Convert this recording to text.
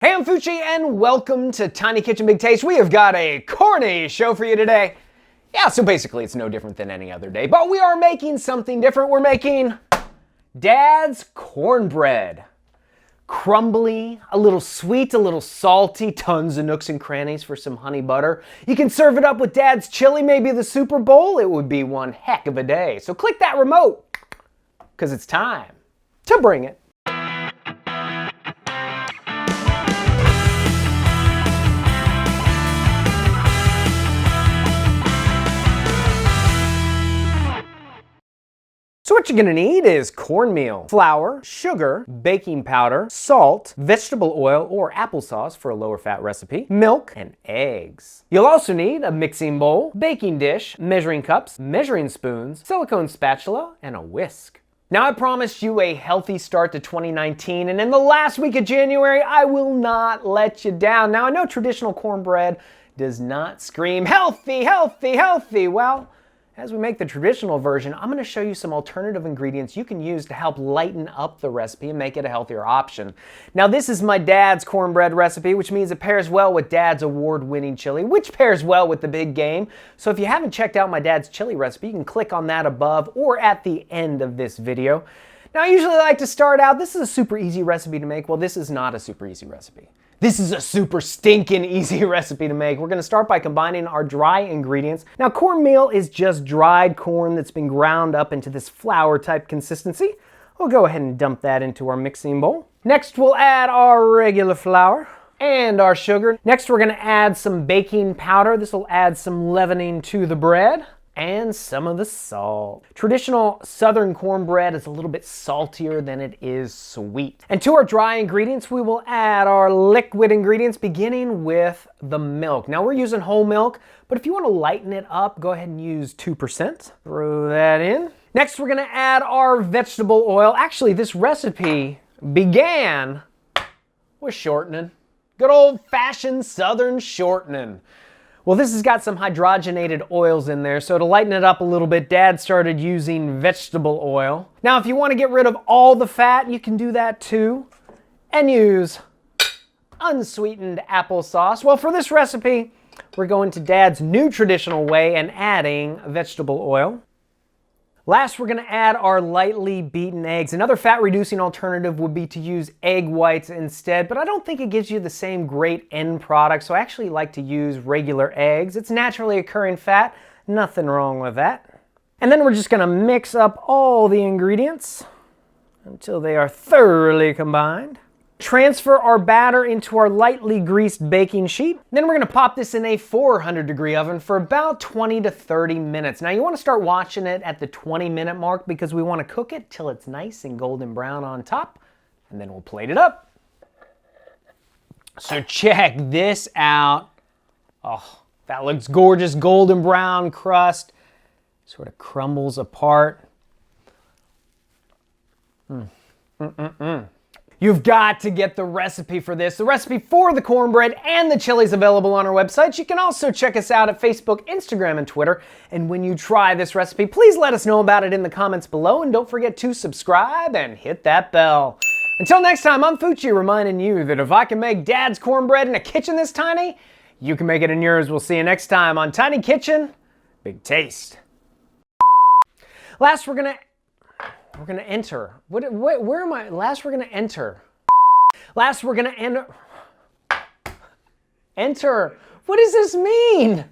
Hey, I'm Fucci, and welcome to Tiny Kitchen Big Taste. We have got a corny show for you today. Yeah, so basically it's no different than any other day, but we are making something different. We're making Dad's cornbread. Crumbly, a little sweet, a little salty, tons of nooks and crannies for some honey butter. You can serve it up with Dad's chili, maybe the Super Bowl. It would be one heck of a day. So click that remote, because it's time to bring it. So what you're gonna need is cornmeal, flour, sugar, baking powder, salt, vegetable oil or applesauce for a lower fat recipe, milk, and eggs. You'll also need a mixing bowl, baking dish, measuring cups, measuring spoons, silicone spatula, and a whisk. Now I promised you a healthy start to 2019, and in the last week of January, I will not let you down. Now I know traditional cornbread does not scream healthy, healthy, healthy. Well, as we make the traditional version, I'm going to show you some alternative ingredients you can use to help lighten up the recipe and make it a healthier option. Now this is my dad's cornbread recipe, which means it pairs well with Dad's award-winning chili, which pairs well with the big game. So if you haven't checked out my dad's chili recipe, you can click on that above or at the end of this video. Now I usually like to start out, this is a super easy recipe to make. Well, this is not a super easy recipe. This is a super stinking easy recipe to make. We're gonna start by combining our dry ingredients. Now, cornmeal is just dried corn that's been ground up into this flour type consistency. We'll go ahead and dump that into our mixing bowl. Next, we'll add our regular flour and our sugar. Next, we're gonna add some baking powder. This will add some leavening to the bread and some of the salt. Traditional Southern cornbread is a little bit saltier than it is sweet. And to our dry ingredients, we will add our liquid ingredients, beginning with the milk. Now we're using whole milk, but if you want to lighten it up, go ahead and use 2%. Throw that in. Next, we're gonna add our vegetable oil. Actually, this recipe began with shortening. Good old-fashioned Southern shortening. Well, this has got some hydrogenated oils in there, so to lighten it up a little bit, Dad started using vegetable oil. Now, if you want to get rid of all the fat, you can do that too, and use unsweetened applesauce. Well, for this recipe, we're going to Dad's new traditional way and adding vegetable oil. Last, we're going to add our lightly beaten eggs. Another fat-reducing alternative would be to use egg whites instead, but I don't think it gives you the same great end product, so I actually like to use regular eggs. It's naturally occurring fat, nothing wrong with that. And then we're just going to mix up all the ingredients until they are thoroughly combined. Transfer our batter into our lightly greased baking sheet. Then we're gonna pop this in a 400-degree oven for about 20 to 30 minutes. Now you wanna start watching it at the 20-minute mark because we wanna cook it till it's nice and golden brown on top, and then we'll plate it up. So check this out. Oh, that looks gorgeous, golden brown crust. Sort of crumbles apart. You've got to get the recipe for this. The recipe for the cornbread and the chili is available on our website. You can also check us out at Facebook, Instagram, and Twitter. And when you try this recipe, please let us know about it in the comments below. And don't forget to subscribe and hit that bell. Until next time, I'm Fucci, reminding you that if I can make Dad's cornbread in a kitchen this tiny, you can make it in yours. We'll see you next time on Tiny Kitchen Big Taste. Last, we're gonna enter. Where am I? Last, we're gonna enter. Last, we're gonna enter. Enter. What does this mean?